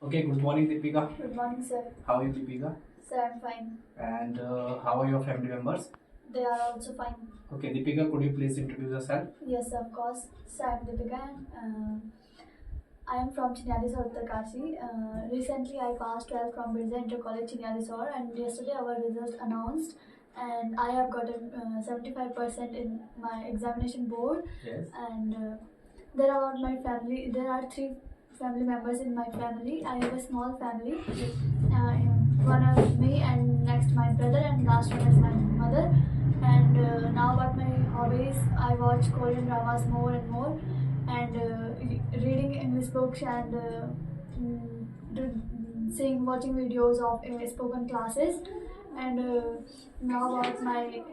Okay, good morning, Deepika. Good morning, sir. How are you, Deepika? Sir, I'm fine. And how are your family members? They are also fine. Okay, Deepika, could you please introduce yourself? Yes, of course. Sir, I'm Deepika. I am from Chinyalisore, Uttarkashi. Recently, I passed 12th from Birza Inter College Chinyalisore, and yesterday our results announced. And I have gotten 75% in my examination board. Yes. And there are my family. There are three family members in my family. I have a small family. One of me, and next my brother, and last one is my mother. And now about my hobbies, I watch Korean dramas more and more, and reading English books, and watching videos of spoken classes. And now about my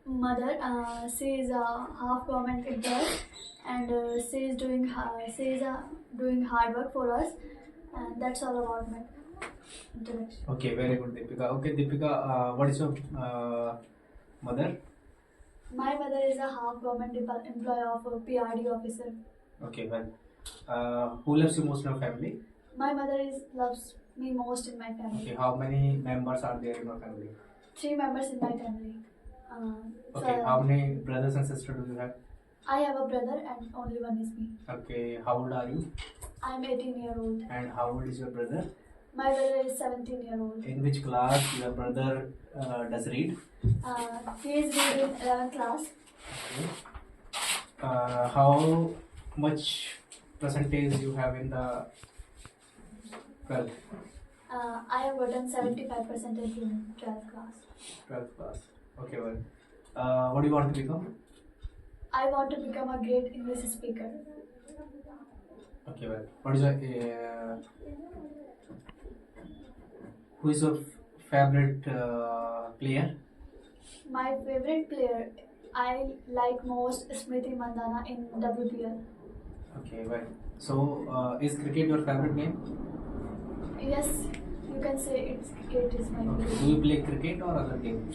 mother, she is a half government employee, and she is doing hard work for us, and that's all about my introduction. Okay, very good, Deepika. Okay, Deepika, what is your mother? My mother is a half government employee of a PRD officer. Okay, well, who loves you most in your family? My mother loves me most in my family. Okay, how many members are there in your family? 3 members in my family. Okay, So how many brothers and sisters do you have? I have a brother and only one is me. Okay, how old are you? I am 18-year-old. And how old is your brother? My brother is 17-year-old. In which class your brother does read? He is reading 11th class. Okay. How much percentage you have in the 12th? I have gotten 75% in 12th class. 12th class. Okay, well. What do you want to become? I want to become a great English speaker. Okay, well. What is your who is your favorite player? My favorite player, I like most Smriti Mandana in WPL. Okay, well. So, is cricket your favorite game? Yes, you can say cricket is my Okay. favorite. Do you play cricket or other game?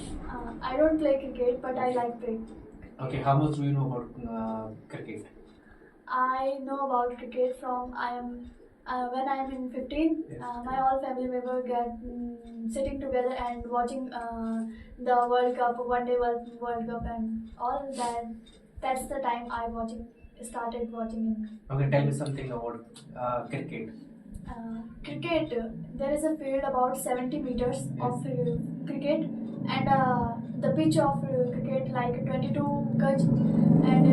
I don't play cricket, but I like play. Okay, how much do you know about cricket? I know about cricket from when I am in 15. Yes. My all family member get sitting together and watching the World Cup, one day World Cup, and all that. That's the time I started watching. Okay, tell me something about cricket. Cricket, there is a field about 70 meters of cricket, and the pitch of cricket like 22 gauge, and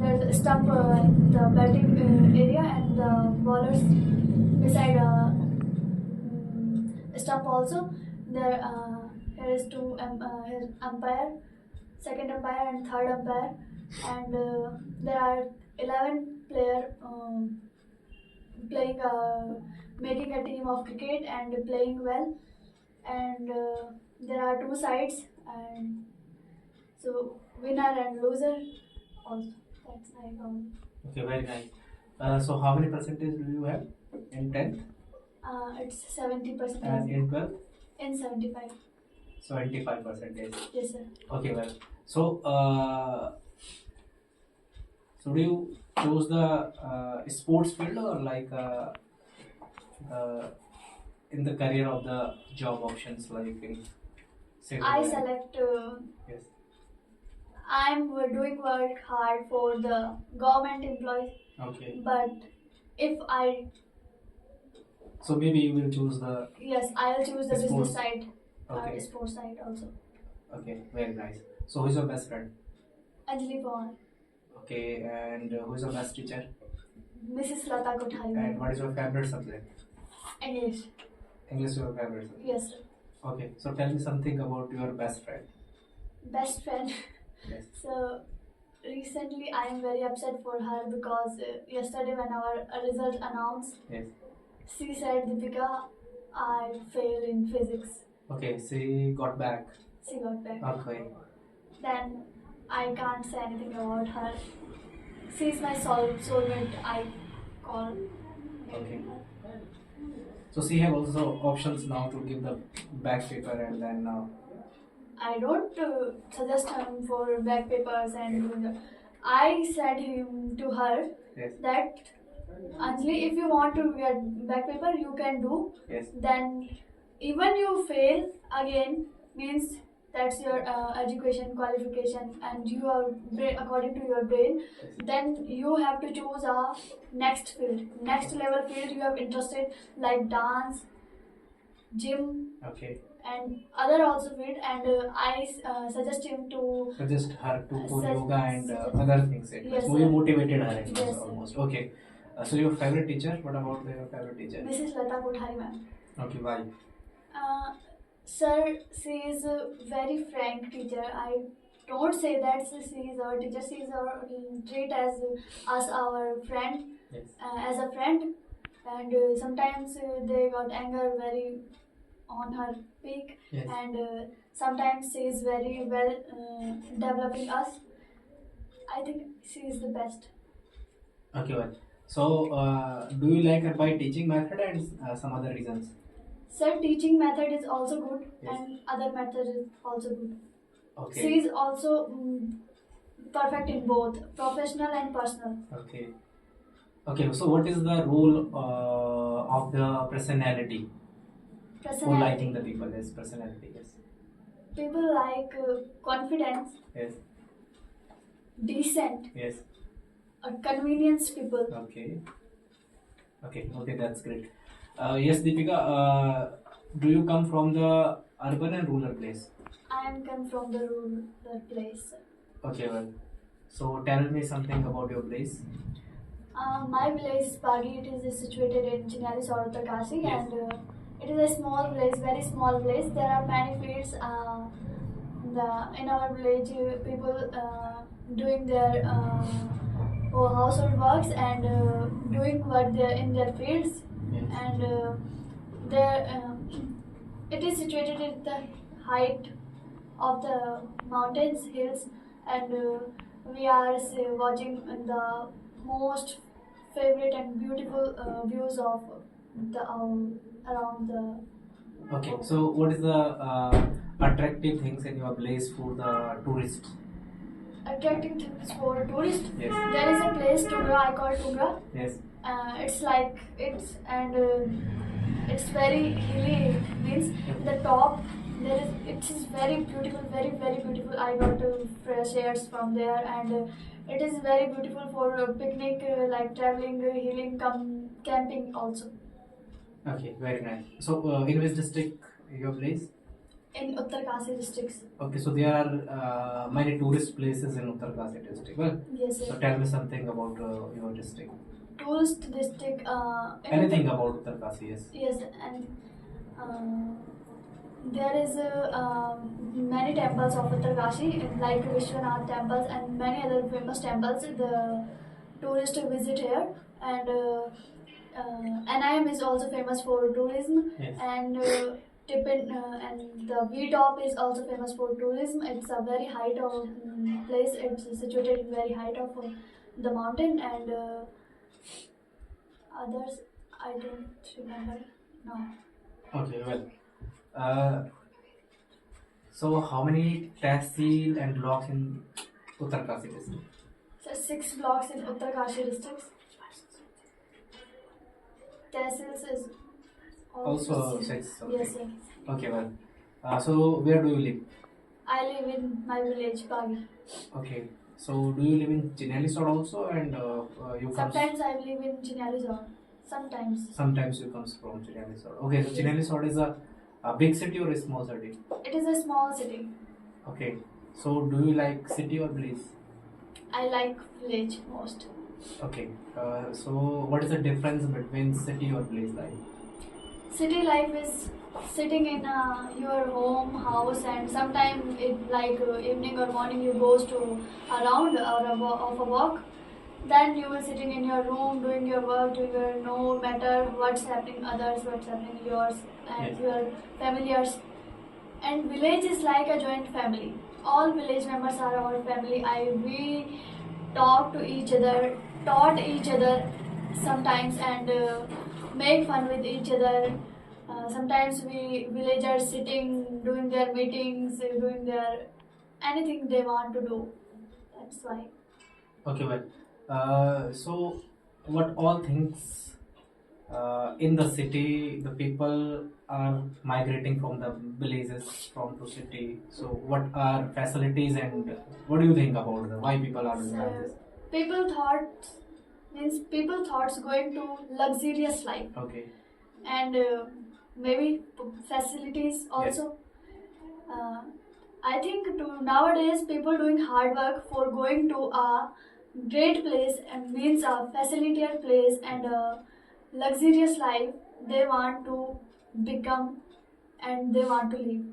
there's a stump, the batting area, and the bowlers beside stump also. Here is here umpire, second umpire, and third umpire, and there are 11 player. Playing making a team of cricket and playing well, and there are 2 sides, and so winner and loser also. That's like Okay, very nice. So, how many percentage do you have in 10th it's 70% and in 12th? in 75. 75 percentage. Yes, sir. Okay, well. So do you choose the sports field or like in the career of the job options like in say I select. Yes. I'm doing work hard for the government employees, Okay. but if I So maybe you will choose the yes, I'll choose the Sports. business side, okay. sports side also. Okay, very nice. So who's your best friend? Anjali Pawan, Okay, and who's your best teacher? Mrs. Lata Kothari. And what is your favorite subject? English. English is your favorite subject. Yes, sir. Okay, so tell me something about your best friend. Best friend. Yes. So recently I am very upset for her because yesterday when our result announced, Yes. she said, Deepika, I failed in physics. Okay, she got back. She got back. Okay. Then I can't say anything about her. She is my soulmate, I call. Okay. So she have also options now to give the back paper and then I don't suggest him for back papers and doing that. I said him to her yes. that Anjali, if you want to get back paper, you can do. Yes. Then, even you fail again, means that's your education qualification, and you are according to your brain. Yes. Then you have to choose a next field, next level field you have interested, like dance, gym, Okay. and other also field. And I suggest him to Suggest her to for Suggest- yoga and suggest- other things. Yes, So you sir. motivated her Yes, sir. almost. Okay. So your favorite teacher? What about your favorite teacher? Mrs. Lata Kothari ma'am. Okay, why? Sir, she is a very frank teacher. I don't say that she is our teacher. She is our treat as us our friend, Yes. as a friend, and sometimes they got anger very on her peak, Yes. and sometimes she is very well developing us. I think she is the best. Okay, well. So, do you like her by teaching method and some other reasons? Sir, teaching method is also good, Yes. and other method is also good. Okay. She is also perfect in both professional and personal. Okay. Okay. So, what is the role of the personality for Personality. liking the people? Yes, personality. Yes. People like confidence, Yes. decent, Yes. convenience people. Okay. Okay. Okay. That's great. Yes, Deepika. Do you come from the urban and rural place? I am come from the rural place. Okay. Well. So, tell me something about your place. My village is Pagi. It is situated in Chinali Sor Uttarakhandi, Yes. and it is a small place, very small place. There are many fields. In our village, people doing their household works and doing work there in their fields, Yes. and it is situated at the height of the mountains, hills, and we are watching the most favorite and beautiful views of the around the. Okay, so what is the attractive things in your place for the tourists? Attracting things for tourists. Yes. There is a place Tungra. I call Tungra. Yes. It's like it's very hilly. Means the top there is. It is very beautiful, very very beautiful. I got fresh airs from there, and it is very beautiful for picnic, like traveling, healing, camping also. Okay, very nice. So, in which district your place? In Uttarkasi districts. Okay, so there are many tourist places in Uttarkasi district. Well, Yes, so sir. tell me something about your district. Tourist district. Anything about Uttarkasi? Yes. Yes, and there is many temples of Uttarkasi, like Vishwanath temples and many other famous temples. The tourists visit here, and NIM is also famous for tourism, Yes. and and the V Top is also famous for tourism. It's a very height of place. It's situated in very height of the mountain, and others I don't remember now. Okay, well. So how many tehsil and blocks in Uttarkasi district? So 6 blocks in Uttarkasi districts. Tehsils is Also six. 6. Okay. Yes, sir. Okay, well. So where do you live? I live in my village, Pagi. Okay. So do you live in Chinalisod also, and you come? Sometimes I live in Chinalizon. Sometimes. Sometimes you comes from Chinalisod. Okay, so Chinalisod is a big city or a small city? It is a small city. Okay. So do you like city or village? I like village most. Okay. So what is the difference between city or village life? City life is sitting in your home house, and sometimes it like evening or morning you goes to around or of a walk. Then you will sitting in your room doing your work. You will no matter what's happening others, what's happening yours and Yes. your familiars. And village is like a joint family. All village members are our family. We talk to each other, taught each other sometimes, and make fun with each other. Sometimes we villagers sitting, doing their meetings, doing their anything they want to do. That's why. Okay, well. So what all things in the city, the people are migrating from the villages from to city. So what are facilities and what do you think about the why people are doing like So this? people thought means people thoughts going to luxurious life Okay. and maybe facilities also. Uh, I think to nowadays people doing hard work for going to a great place and means a facilitated place and a luxurious life they want to become and they want to live.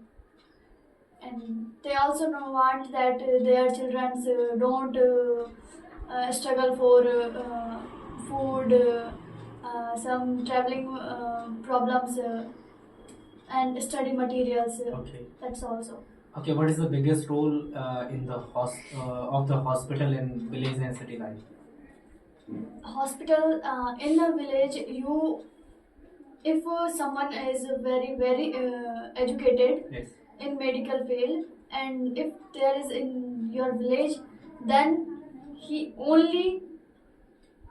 And they also don't want that their children don't struggle for food, some traveling problems and study materials. Okay. That's also. Okay, what is the biggest role in the of the hospital in village and city life? Hospital in a village, you if someone is very educated Yes. in medical field and if there is in your village, then he only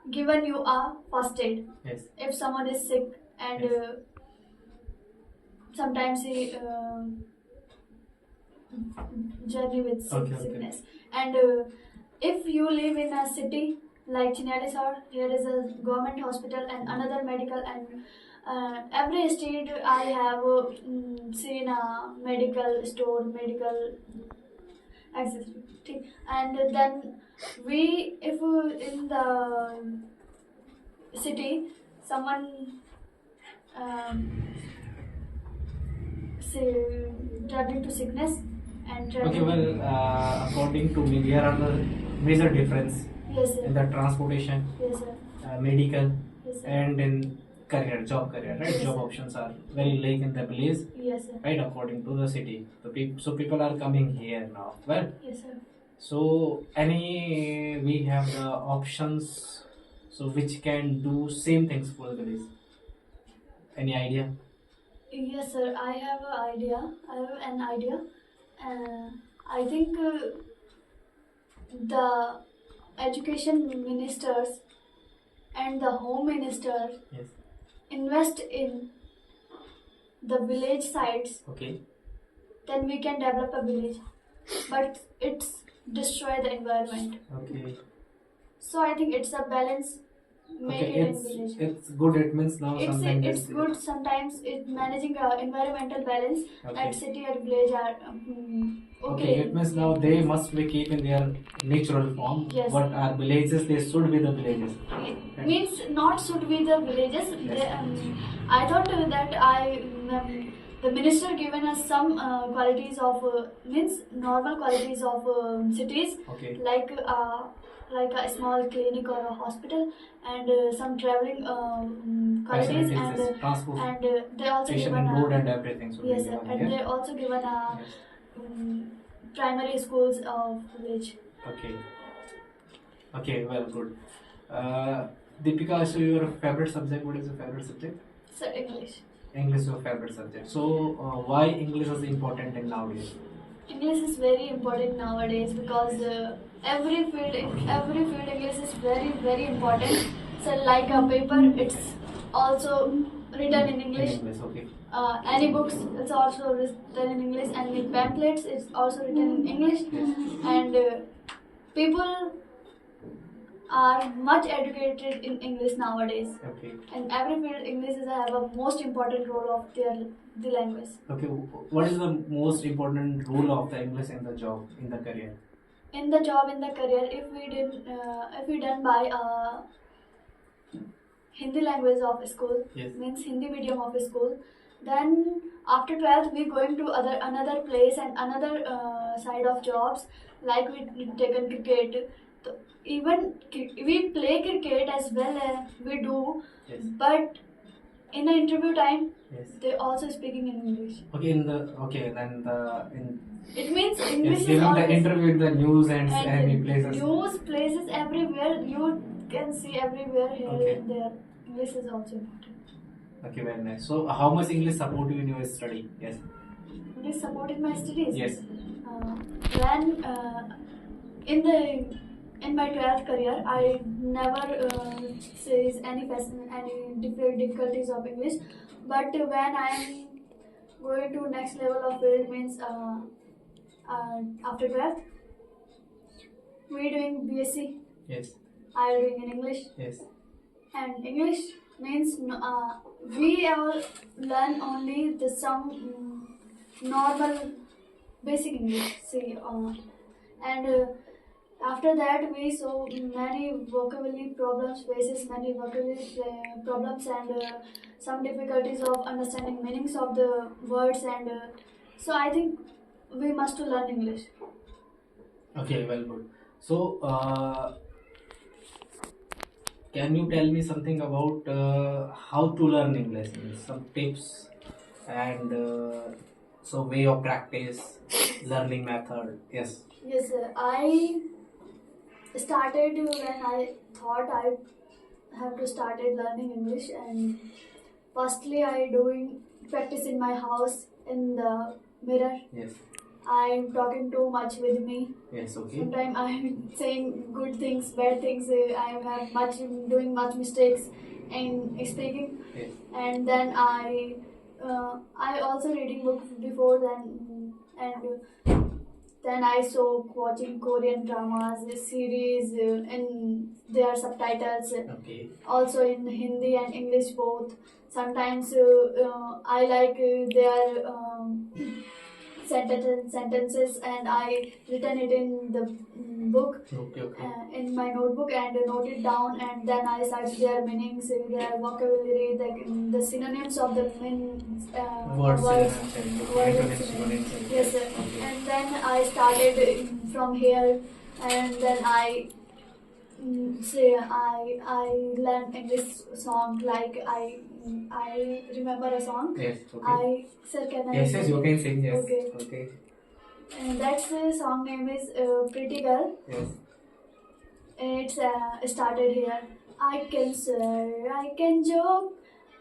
given you a first aid Yes. if someone is sick and Yes. sometimes he journey with Okay, okay. sickness and if you live in a city like Chinalisar, here is a government hospital and another medical and every street I have seen a medical store, medical access. And then we, if in the city, someone say traveling to sickness and Okay, traveling. well, according to me, there are the major difference Yes, in sir. the transportation, Yes, sir. medical, Yes, sir. and in job career, right? Yes. Job options are very late in the village, Yes, sir. right? According to the city, so people are coming here now. Well, Yes, sir. so any we have the options, so which can do same things for the village. Any idea? Yes, sir. I have an idea. I have an idea. I think the education ministers and the home minister Yes. invest in the village sites, Okay. then we can develop a village. But it's destroy the environment. Okay. So I think it's a balance. Make Okay. it in village. It's good. It means now sometimes It's good sometimes it managing environmental balance Okay. at city or village are Okay, it means now they must be keep in their natural form. Yes. What are villages? They should be the villages. It means not should be the villages. They, I thought that the minister given us some qualities of means normal qualities of cities Okay. like a small clinic or a hospital and some traveling qualities Facilities, and transport, they also station given and road a, and everything should yes be sir, given and here. they also given a Yes. primary schools of village. Okay. Okay. Well, good. Deepika, so your favorite subject? What is your favorite subject? So English. English is your favorite subject. So why English is important in nowadays? English is very important nowadays because every field English is very important. So like a paper, it's also written in English. In English. Okay. Any books, it's also written in English, and in pamphlets, it's also written in English. Yes. And people are much educated in English nowadays. Okay. And every field English is have a most important role of the language. Okay. What is the most important role of the English in the job, in the career? In the job, in the career, if we done by Hindi language of school, Yes. means Hindi medium of school, then after 12th we going to another place and another side of jobs like we taken cricket. So even we play cricket as well as we do, Yes. but in the interview time Yes. they also speaking in English. Okay. Then It means yes, English is giving the always interview in the news and and any places. news places everywhere you can see everywhere here Okay. and there. English is also important. Okay, very nice. So, how much English support you in your study? Yes. English supported my studies. Yes. When in the in my 12th career, I never face any difficulties of English. But when I'm going to next level of field means after 12th, we doing BSc. Yes. I doing in English. Yes. And English means we all learn only the some normal basic English. See, and after that we so many vocabulary problems faces many vocabulary problems and some difficulties of understanding meanings of the words and so I think we must to learn English. Okay, well, good. So, can you tell me something about how to learn English? Some tips and so way of practice, learning method. Yes. Yes, I started when I thought I have to started learning English, and firstly I doing practice in my house in the mirror. Yes. I'm talking too much with me. Yes. Okay. Sometimes I'm saying good things, bad things. I have much doing much mistakes in speaking, Yes. and then I also reading books before then, and then I saw watching Korean dramas, series, and their subtitles. Okay. Also in Hindi and English both. Sometimes I like their sentences and I written it in the book Okay. Okay. in my notebook and note it down, and then I search their meanings, their vocabulary, the synonyms of the Words, words. synonyms and Words and antonyms, synonyms. synonyms. Yes, sir. Okay. And then I started from here, and then I say I learned English song like I remember a song. Yes. Okay. I sir can I? Yes. Yes. You can sing. Yes. Okay. Okay. And that's the song name is Pretty Girl. Yes. It's started here. I can swear, I can joke.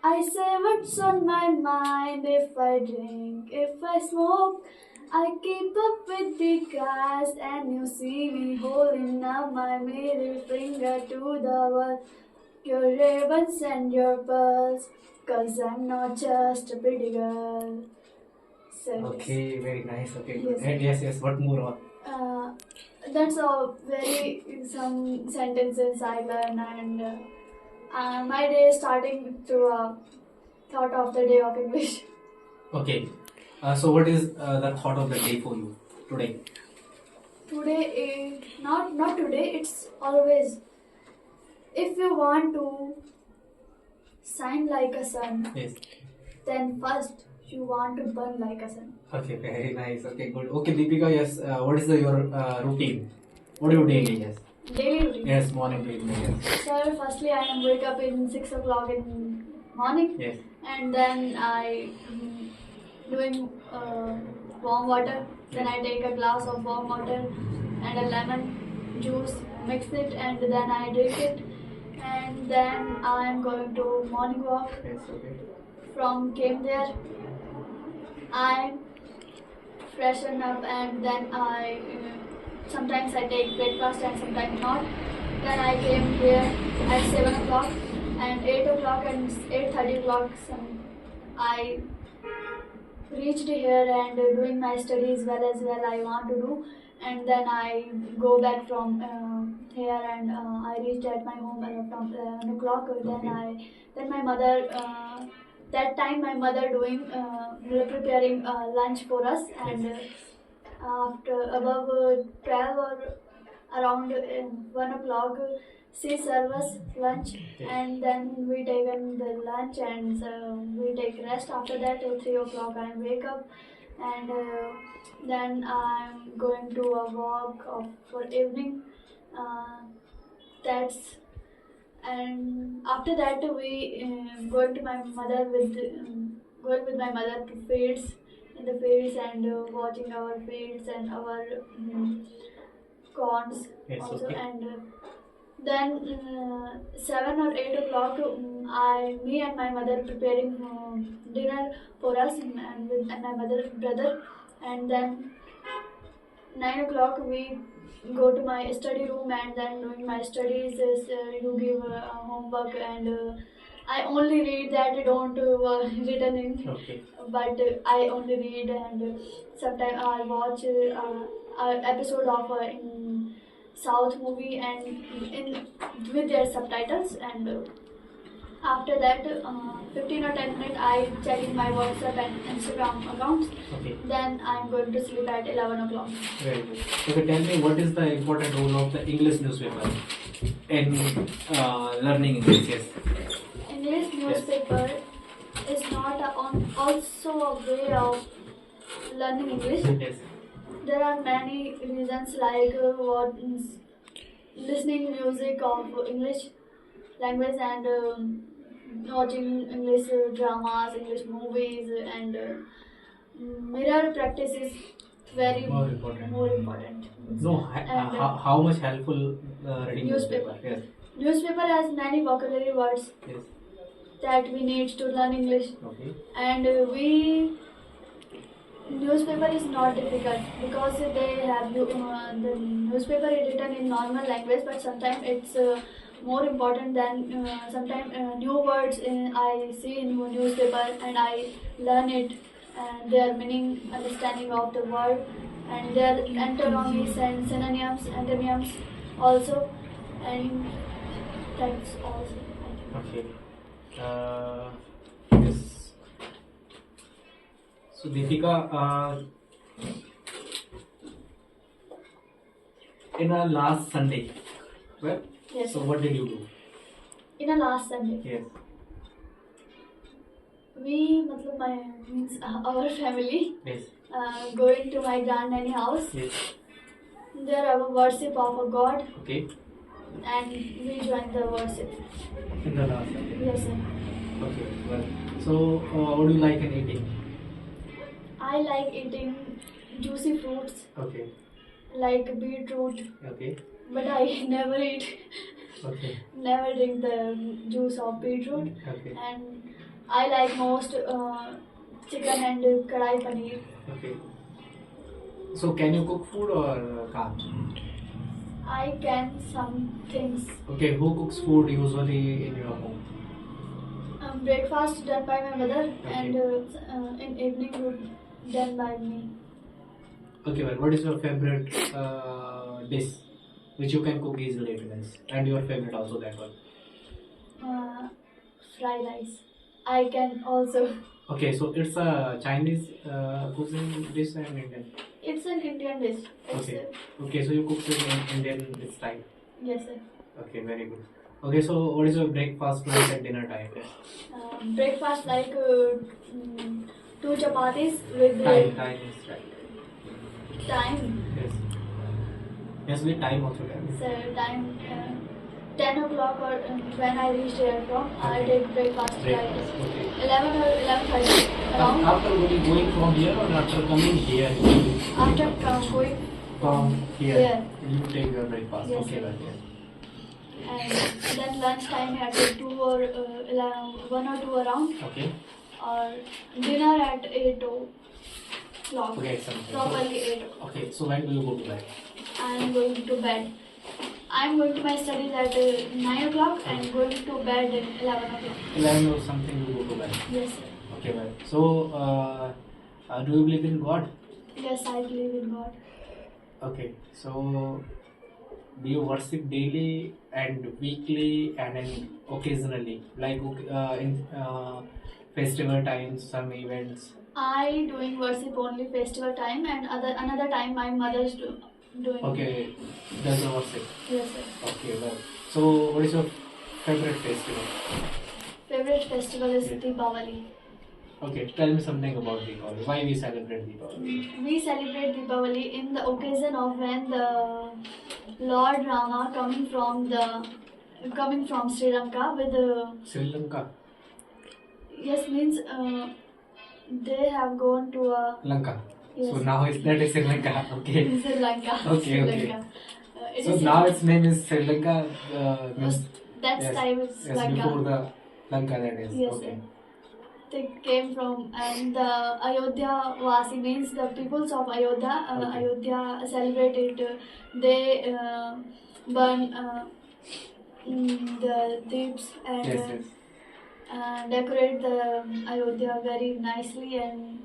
I say what's on my mind. If I drink, if I smoke, I keep up with the guys, and you see me holding up my middle finger to the world. Your ribbons and your pearls, 'cause I'm not just a pretty girl. So yes. Okay. Very nice. Okay. Yes. And yes. Yes. What more? That's a very some sentences I learn, and my day is starting to thought of the day of English. Okay. So what is the thought of the day for you today? Today is not today. It's always. If you want to shine like a sun, Yes. then first you want to burn like a sun. Okay. Very nice. Okay. Good. Okay, Deepika. Yes. What is your routine? What do you daily? Yes. Daily routine. Yes. Morning to evening. Yes. So firstly, I am wake up in 6 o'clock in morning. Yes. And then I doing warm water. Then I take a glass of warm water and a lemon juice, mix it, and then I drink it. And then I am going to morning walk. Yes. Okay. From came there, I freshen up, and then I sometimes I take breakfast and sometimes not. Then I came here at 7 o'clock and 8 o'clock and 8:30 o'clock. I reached here and doing my studies well as well I want to do, and then I go back from here and I reached at my home from 11 o'clock. Then my mother. That time my mother doing preparing lunch for us, and after above 12 or around 1 o'clock she serve us lunch, and then we take the lunch and we take rest. After that till 3 o'clock I wake up, and then I'm going to a walk for evening. That's and after that we going to my mother with going with my mother to fields in the fields and watching our fields and our corns. Yes, Also. okay. And then 7 or 8 o'clock me and my mother preparing dinner for us and with and my brother, and then 9 o'clock we go to my study room, and then doing my studies is you give homework, and I only read that I don't written in, Okay. but I only read, and sometimes I watch episode of in South movie and in with their subtitles, and after that 15 or 10 minutes I check in my WhatsApp and Instagram accounts. Okay. Then I'm going to sleep at 11 o'clock. Very good. Okay, tell me what is the important role of the English newspaper in learning English? Yes. English newspaper is not also a way of learning English. Yes. There are many reasons like listening music of English language, and watching English dramas, English movies, and mirror practice is very More important. more important. No, And how much helpful reading Newspaper. Yes. Newspaper has many vocabulary words Yes. that we need to learn English, Okay. and newspaper is not difficult because they have the newspaper is written in normal language, but sometimes it's more important than sometimes new words I see in newspaper, and I learn it, and their meaning, understanding of the word, and their antonyms and synonyms, antonyms also, and that's also. Okay. Yes. So Deepika, in our last Sunday, well, Yes. so what did you do? In a last Sunday, Yes. matlab my means our family Yes. going to my granddaddy house. Yes. There have a worship of a god, Okay. and we joined the worship. In the last Sunday. Yes, sir. Okay. Well, so what do you like in eating? I like eating juicy fruits Okay. like beetroot, Okay. but I never eat, Okay. never drink the juice of beetroot. Okay. And I like most chicken and kadai paneer. Okay. So can you cook food or can't? I can some things. Okay. Who cooks food usually in your home? Breakfast done by my mother, Okay. and in evening food done by me. Okay. Well, what is your favorite dish which you can cook easily at once, and your favorite also that one? Fried rice. I can also. Okay. So it's a Chinese cuisine dish and Indian. It's an Indian dish. It's, Okay. Okay. So you cook it in Indian style. yes, sir. Okay. Very good. Okay. So what is your breakfast, lunch, and dinner time? Breakfast like 2 chapatis with Time is right. time. Yes. Yes, with time also time. So time 10 o'clock, or when I reached here from, I Okay. take breakfast like Breakfast. Okay. 11 or 11:30 around. After going from here or after coming here? After going From here, Here. you take your breakfast. Yes, Okay, sir. well, yes. and then lunch time at 2 or 11, 1 or 2 around, Okay. or dinner at 8 o'clock. Okay, something. Properly 8 o'clock. Okay, so when do you go to bed? I am going to bed. I am going to my studies at 9 o'clock and going to bed at 11 o'clock. 11 or something you go to bed. Yes, sir. Okay, well. So, do you believe in God? Yes, I believe in God. Okay, so do you worship daily and weekly and then occasionally, like in festival times, some events? I doing worship only festival time, and another time my mother's doing. Okay, that's the worship. Yes, sir. Okay, well. So, what is your favorite festival? Favorite festival is Yes. Deepavali. Okay, tell me something about Deepavali. Why we celebrate Deepavali? We celebrate Deepavali in the occasion of when the Lord Rama coming from Sri Lanka with the Sri Lanka. yes means they have gone to a Lanka. yes. So now that is Sri Lanka. Okay. Sri Lanka. Okay, Sri okay. Lanka. It So is now its name is Sri Lanka. Means that's yes, time is yes, Lanka. before the Lanka that is. Yes, Okay. they came from, and the Ayodhya Vasi means the peoples of Ayodhya. Okay. Ayodhya celebrate it. They burn the deeps and Yes. decorate the Ayodhya very nicely, and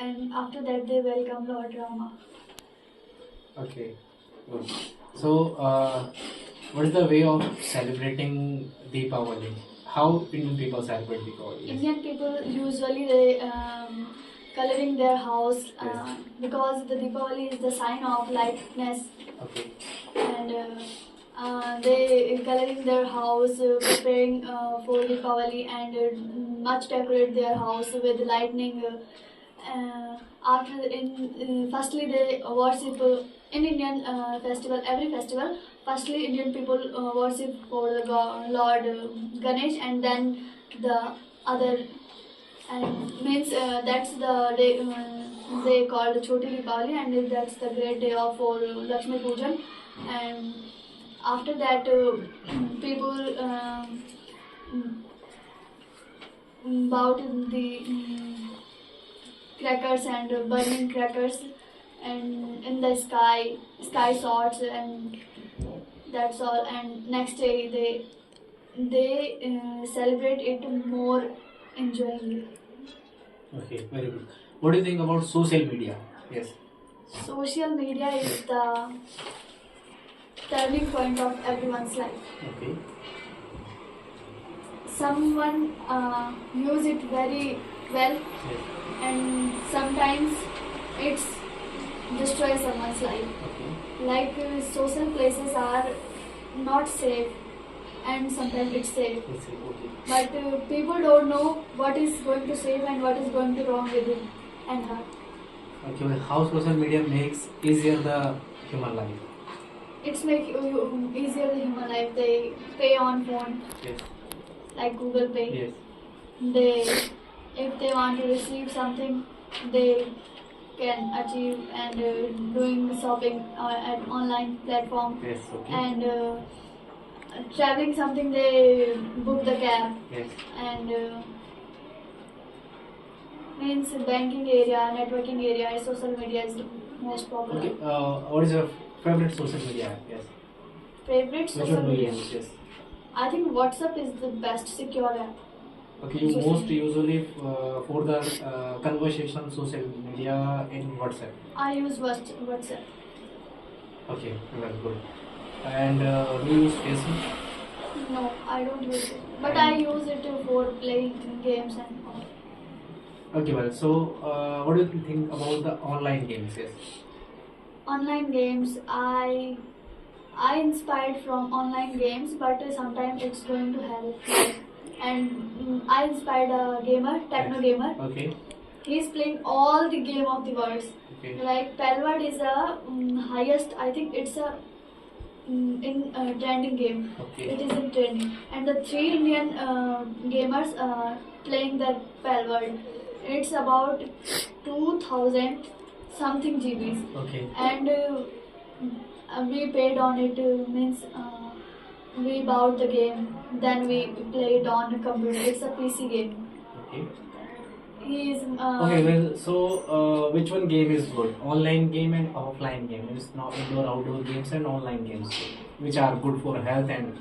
and after that they welcome Lord Rama. Okay. Good. So, what is the way of celebrating Deepavali? How Indian people celebrate Deepavali? Indian people usually they coloring their house Yes. because the Deepavali is the sign of lightness, Okay. and they coloring their house, preparing for Deepavali, and much decorate their house with lightning. After firstly they worship in Indian festival, every festival. Firstly, Indian people worship for the Lord Ganesh, and then the other, and means that's the day they called Choti Deepavali, and that's the great day of for Lakshmi Pujan. And after that, people bow to the crackers and burning crackers and in the sky swords, and that's all. And next day they celebrate it more enjoyingly. Okay, very good. What do you think about social media? Yes. Social media is the turning point of everyone's life. Okay. Someone use it very well, Yes. and sometimes it's destroy someone's life. Okay. Like social places are not safe, and sometimes it's safe. Yes. Okay. But people don't know what is going to save and what is going to wrong with him and her. Okay. Well, how social media makes easier the human life? It's make easier the human life. They pay on phone Yes. like Google Pay. Yes. They, if they want to receive something, they can achieve, and doing shopping at online platform, Yes. Okay. and traveling something, they book the cab, Yes. and means banking area, networking area, social media is most popular. Okay. What is your favorite social media app? Yes. Favorite Which social one do you media? use? Yes. I think WhatsApp is the best secure app. Okay, you Social most media. usually for the conversation social media in WhatsApp. I use WhatsApp. Okay, very good. And do you use Facebook? No, I don't use it, but I use it for playing games and all. Okay, well, so what do you think about the online games? Yes. Online games, I inspired from online games, but sometimes it's going to help. And I inspired a gamer, techno gamer. Okay. He's playing all the game of the worlds. Okay. Like Palward is a highest. I think it's a in trending game. Okay. It is in trending, and the three Indian gamers playing that Palward. It's about 2,000 something GBs, Okay. and we paid on it. Means we bought the game, then we played on a computer. It's a PC game. Okay. He is. Okay. Well, so which one game is good? Online game and offline game. It's not indoor, outdoor games and online games, which are good for health and.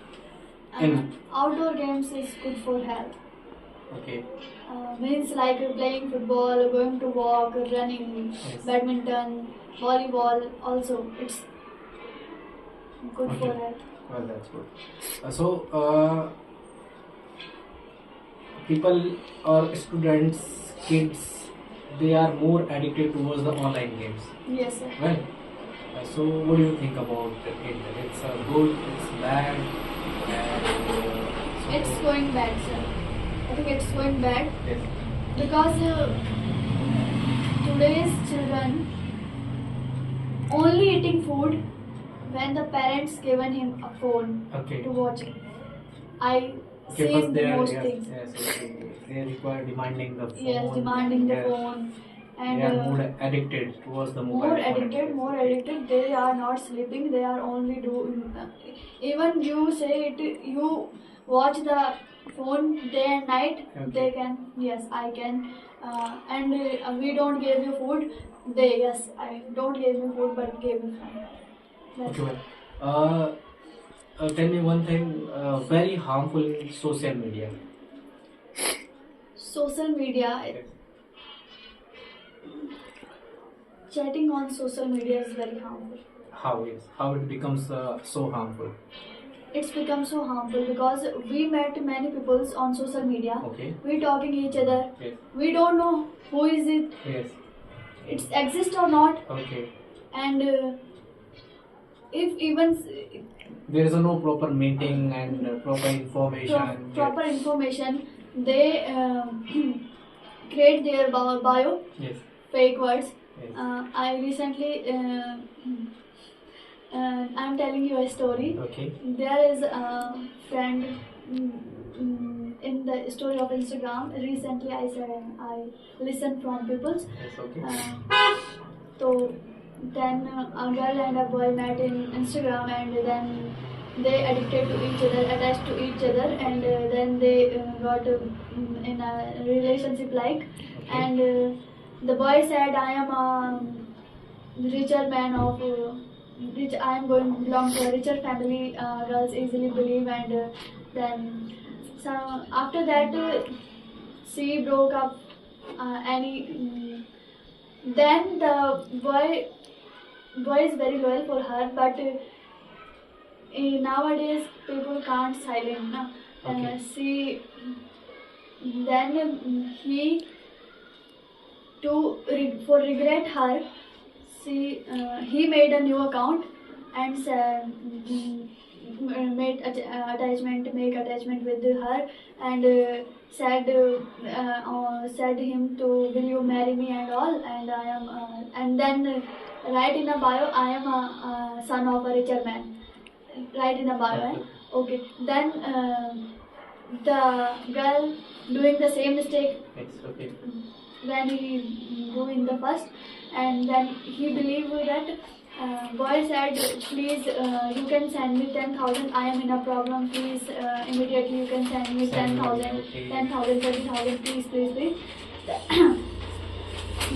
Outdoor games is good for health. Okay. Means like playing football, going to walk, running, Yes. badminton, volleyball. Also, it's good for Okay. health. Well, that's good. People or students, kids, they are more addicted towards the online games. Yes, sir. Well, so what do you think about it? It's good, it's bad, and so It's going bad, sir. I think it's going bad yes. because today's children only eating food when the parents given him a phone Okay. to watch it. I Okay, seen first the they are most yes, things. yes, okay. They require demanding the phone. Yes, demanding the yes. phone, and They are more addicted towards the mobile more phone and addicted, Facebook. more addicted. They are not sleeping. They are only doing. Even you say it, you watch the phone day and night. Okay. They can. Yes, I can. And we don't give you food. They, yes, I don't give you food, but give you phone. That's Okay, well, tell me one thing. Very harmful in social media. social media. Chatting on social media is very harmful. How it becomes so harmful? It's become so harmful because we met many people on social media. Okay. We talking each other. Yes. We don't know who is it. Yes. It's exist or not. Okay. And if even There is no proper meeting and proper information. proper information, they create their bio, Yes. fake words. Yes. I recently I'm telling you a story. Okay. There is a friend in the story of Instagram. Recently, I said I listened from people's. Yes. Okay. So then a girl and a boy met in Instagram, and then they addicted to each other, attached to each other, and then they got in a relationship like. Okay. And the boy said, "I am a richer man of." Rich, I am going belong to a richer family. Girls easily believe, and then so after that she broke up. Then the boy is very loyal for her, but nowadays people can't silent. Na? Okay. Then he for regret her. He made a new account and make attachment with her, and said him to, will you marry me and all, and I am and then write in a bio, I am a son of a richer man. Write in a bio. Okay. Then the girl doing the same mistake. It's okay. When he do in the first, and then he believed that boy said, please you can send me 10,000. I am in a problem. Please immediately you can send me 10,000, okay. 10,000, 30,000. Please.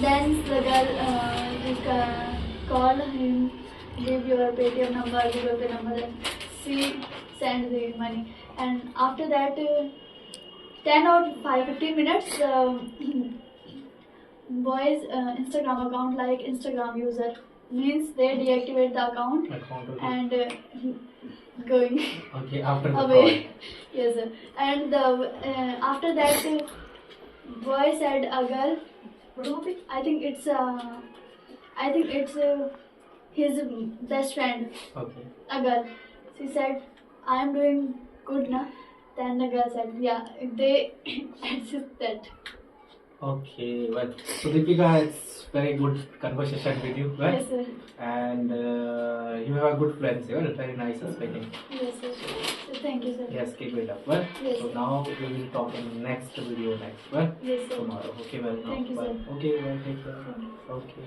Then the girl call him, give your Paytm number, Google Pay number, and she send the money. And after that 10 or 15 minutes. Boys Instagram account like Instagram user means they deactivate the account Okay. and going Okay. After the away. call. Yes, sir. And after that boy said a girl. I think it's his best friend. Okay. A girl. She said, I am doing good na. Then the girl said, yeah, they accept that. Okay, well, so Deepika, it's very good conversation with you, right? Yes, sir. And you have a good friends, you are very nice speaking. Yes, sir. So thank you, sir. Yes, keep it up. Well, Yes, so sir. now we will talk in next video next, well, Yes, sir. tomorrow. Okay, well, now, Thank you, bye. sir. Okay, well, take care. Thank you. Okay.